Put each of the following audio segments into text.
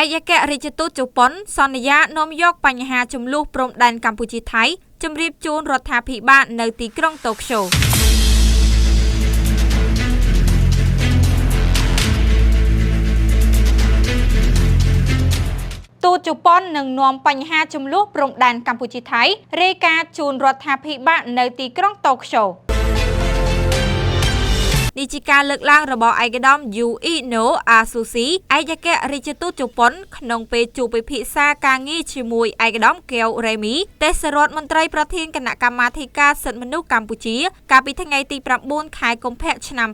ឯកអគ្គរដ្ឋទូតជប៉ុនសន្យានាំយកបញ្ហាចំនួនព្រំដែនកម្ពុជាថៃជម្រាបជូនរដ្ឋាភិបាលនៅទីក្រុងតូក្យូទូតជប៉ុននឹងនាំបញ្ហាចំនួនព្រំដែនកម្ពុជាថៃរាយការណ៍ជូនរដ្ឋាភិបាលនៅទីក្រុងតូក្យូនេះជាការលើកឡើងរបស់ឯកឧត្តម Yuino Asushi ឯកអគ្គរដ្ឋទូតជប៉ុនក្នុងពេលជួបពិភាក្សាការងារជាមួយឯកឧត្តម Keo Remi ទេសរដ្ឋមន្ត្រីប្រធានគណៈកម្មាធិការសិទ្ធិមនុស្សកម្ពុជាកាលពីថ្ងៃទី9 ខែកុម្ភៈឆ្នាំ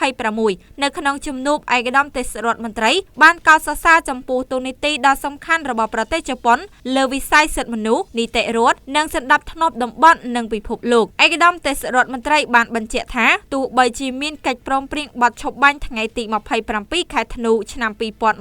2026នៅក្នុងជំនួបឯកឧត្តមទេសរដ្ឋមន្ត្រីបានកោតសរសើរចំពោះទូនីតិដ៏សំខាន់របស់ប្រទេសជប៉ុនលើវិស័យសិទ្ធិមនុស្សនីតិរដ្ឋនិងសណ្ដាប់ធ្នាប់តំបន់និងពិភពលោកឯកឧត្តមទេសរដ្ឋមន្ត្រីបានបញ្ជាក់ថាទោះបីជាមានកិច្ចព្រមព្រៀងបទឈប់បាញ់ថ្ងៃទី27 ខែធ្នូឆ្នាំ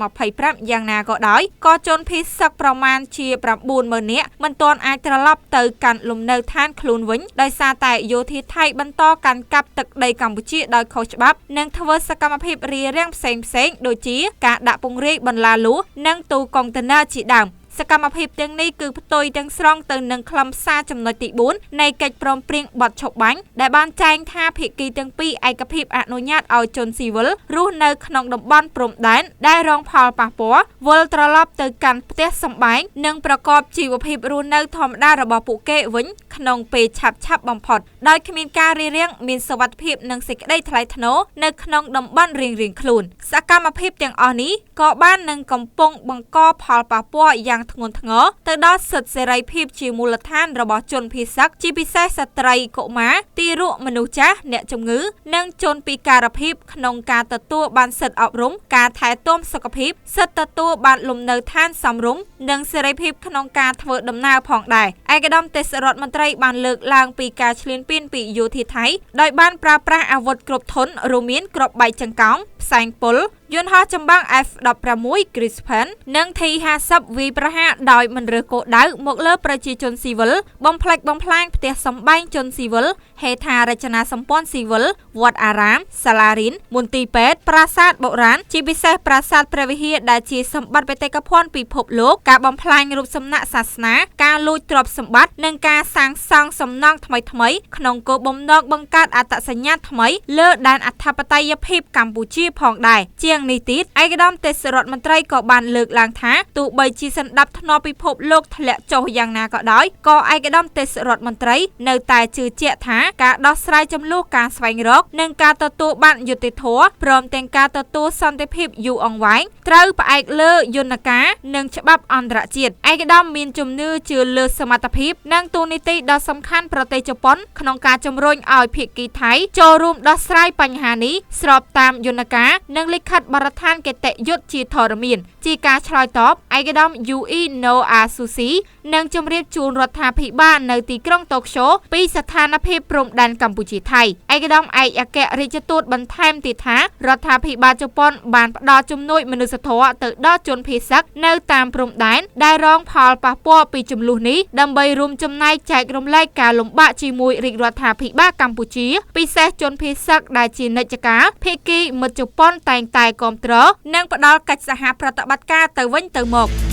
2025យ៉ាងណាក៏ដោយក៏ជនភៀសសឹកប្រមាណជា90000នាក់មិនទាន់អាចត្រឡប់ទៅកាន់លំនៅឋានខ្លួនវិញដោយសារតែយោធាថៃបន្តកាន់កាប់ទឹកដីកម្ពុជាដោយខុសច្បាប់និងធ្វើសកម្មភាពរារាំងផ្សេងៗដូចជាការដាក់ពង្រាយបន្លាលួសនិងទូកុងតឺន័រជាដើមសកម្មភាពទាំងនេះគឺផ្ទុយទាំងស្រុងទៅនឹងខ្លឹមសារចំណុចទី4នៃកិច្ចព្រមព្រៀងបទឈប់បាញ់ដែលបានចែងថាភាគីទាំងពីរឯកភាពអនុញ្ញាតឲ្យជនស៊ីវិលរស់នៅក្នុងតំបន់ព្រំដែនដែលរងផលប៉ះពាល់វិលត្រឡប់ទៅកាន់ផ្ទះសម្បែងនិងប្រកបជីវភាពរស់នៅធម្មតារបស់ពួកគេវិញក្នុងពេលឆាប់បំផុតដោយគ្មានការរារាំងមានសុវត្ថិភាពនិងសេចក្តីថ្លៃថ្នូរនៅក្នុងតំបន់រៀងៗខ្លួនសកម្មភាពទាំងអស់នេះក៏បាននឹងកំពុងបង្កផលប៉ះពាល់យ៉ាងធ្ងន់ធ្ងរទៅដល់សិទ្ធិសេរីភាពជាមូលដ្ឋានរបស់ជនភៀសសឹកជាពិសេសស្ត្រីកុមារទារកមនុស្សចាស់អ្នកជំងឺនិងជនពិការភាពក្នុងការទទួលបានសិទ្ធិអប់រំការថែទាំសុខភាពសិទ្ធិទទួលបានលំនៅឋានសមរម្យនិងសេរីភាពក្នុងការធ្វើដំណើរផងដែរឯកឧត្តមទេសរដ្ឋមន្ត្រីបានលើកឡើងពីការឈ្លានពានពីយោធាថៃដោយបានប្រើប្រាស់អាវុធគ្រប់ធន់រួមមានគ្រាប់បែកចង្កោងផ្សែងពុលយន្តហោះចម្បាំង F-16 Gripen និង T-50 វាយប្រហារដោយមិនរើសគោលដៅមកលើប្រជាជនស៊ីវិលបំផ្លិចបំផ្លាញផ្ទះសម្បែងជនស៊ីវិលហេដ្ឋារចនាសម្ព័ន្ធស៊ីវិលវត្តអារាមសាលារៀនមន្ទីរពេទ្យប្រាសាទបុរាណជាពិសេសប្រាសាទព្រះវិហារដែលជាសម្បត្តិបេតិកភណ្ឌពិភពលោកការបំផ្លាញរូបសំណាកសាសនាការលួចទ្រព្យសម្បត្តិនិងការសាងសង់សំណង់ថ្មីៗក្នុងគោលបំណងបង្កើតអត្តសញ្ញាណថ្មីលើដែនអធិបតេយ្យភាពកម្ពុជាផងដែរជាងនេះទៀតឯកឧត្តមទេសរដ្ឋមន្ត្រីក៏បានលើកឡើងថាទោះបីជាសណ្ដាប់ធ្នាប់ពិភពលោកធ្លាក់ចុះយ៉ាងណាក៏ដោយក៏ឯកឧត្តមទេសរដ្ឋមន្ត្រីនៅតែជឿជាក់ថាការដោះស្រាយចំនួនការស្វែងរកនិងការទទួលបានយុត្តិធម៌ព្រមទាំងការទទួលសន្តិភាពយូរអង្វែងត្រូវផ្អែកលើយន្តការនិងច្បាប់អន្តរជាតិឯកឧត្តមមានជំនឿជឿលើសមត្ថភាពនិងទូនីតិដ៏សំខាន់ប្រទេសជប៉ុនក្នុងការជំរុញឲ្យភាគីថៃចូលរួមដោះស្រាយបញ្ហានេះស្របតាមយន្តការនិងលិខិតបទដ្ឋានគតិយុត្តជាធរមានជាការឆ្លើយតបឯកឧត្តម Yuino Asushi និងជម្រាបជូនរដ្ឋាភិបាលនៅទីក្រុងតូក្យូពីស្ថានភាពព្រំដែនកម្ពុជាថៃឯកឧត្តមឯកអគ្គរដ្ឋទូតបន្ថែមទៀតថារដ្ឋាភិបាលជប៉ុនបានផ្ដល់ជំនួយមនុស្សធម៌ទៅដល់ជនភៀសសឹកនៅតាមព្រំដែនដែលរងផលប៉ះពាល់ពីចំនួននេះដើម្បីរួមចំណែកចែករំលែកការលំបាកជាមួយរាជរដ្ឋាភិបាលកម្ពុជាពិសេសជនភៀសសឹកដែលជានិច្ចកាលភាគីមិត្តជប៉ុនតែងតែគាំទ្រនិងផ្ដល់កិច្ចសហប្រតិបត្តិការទៅវិញទៅមក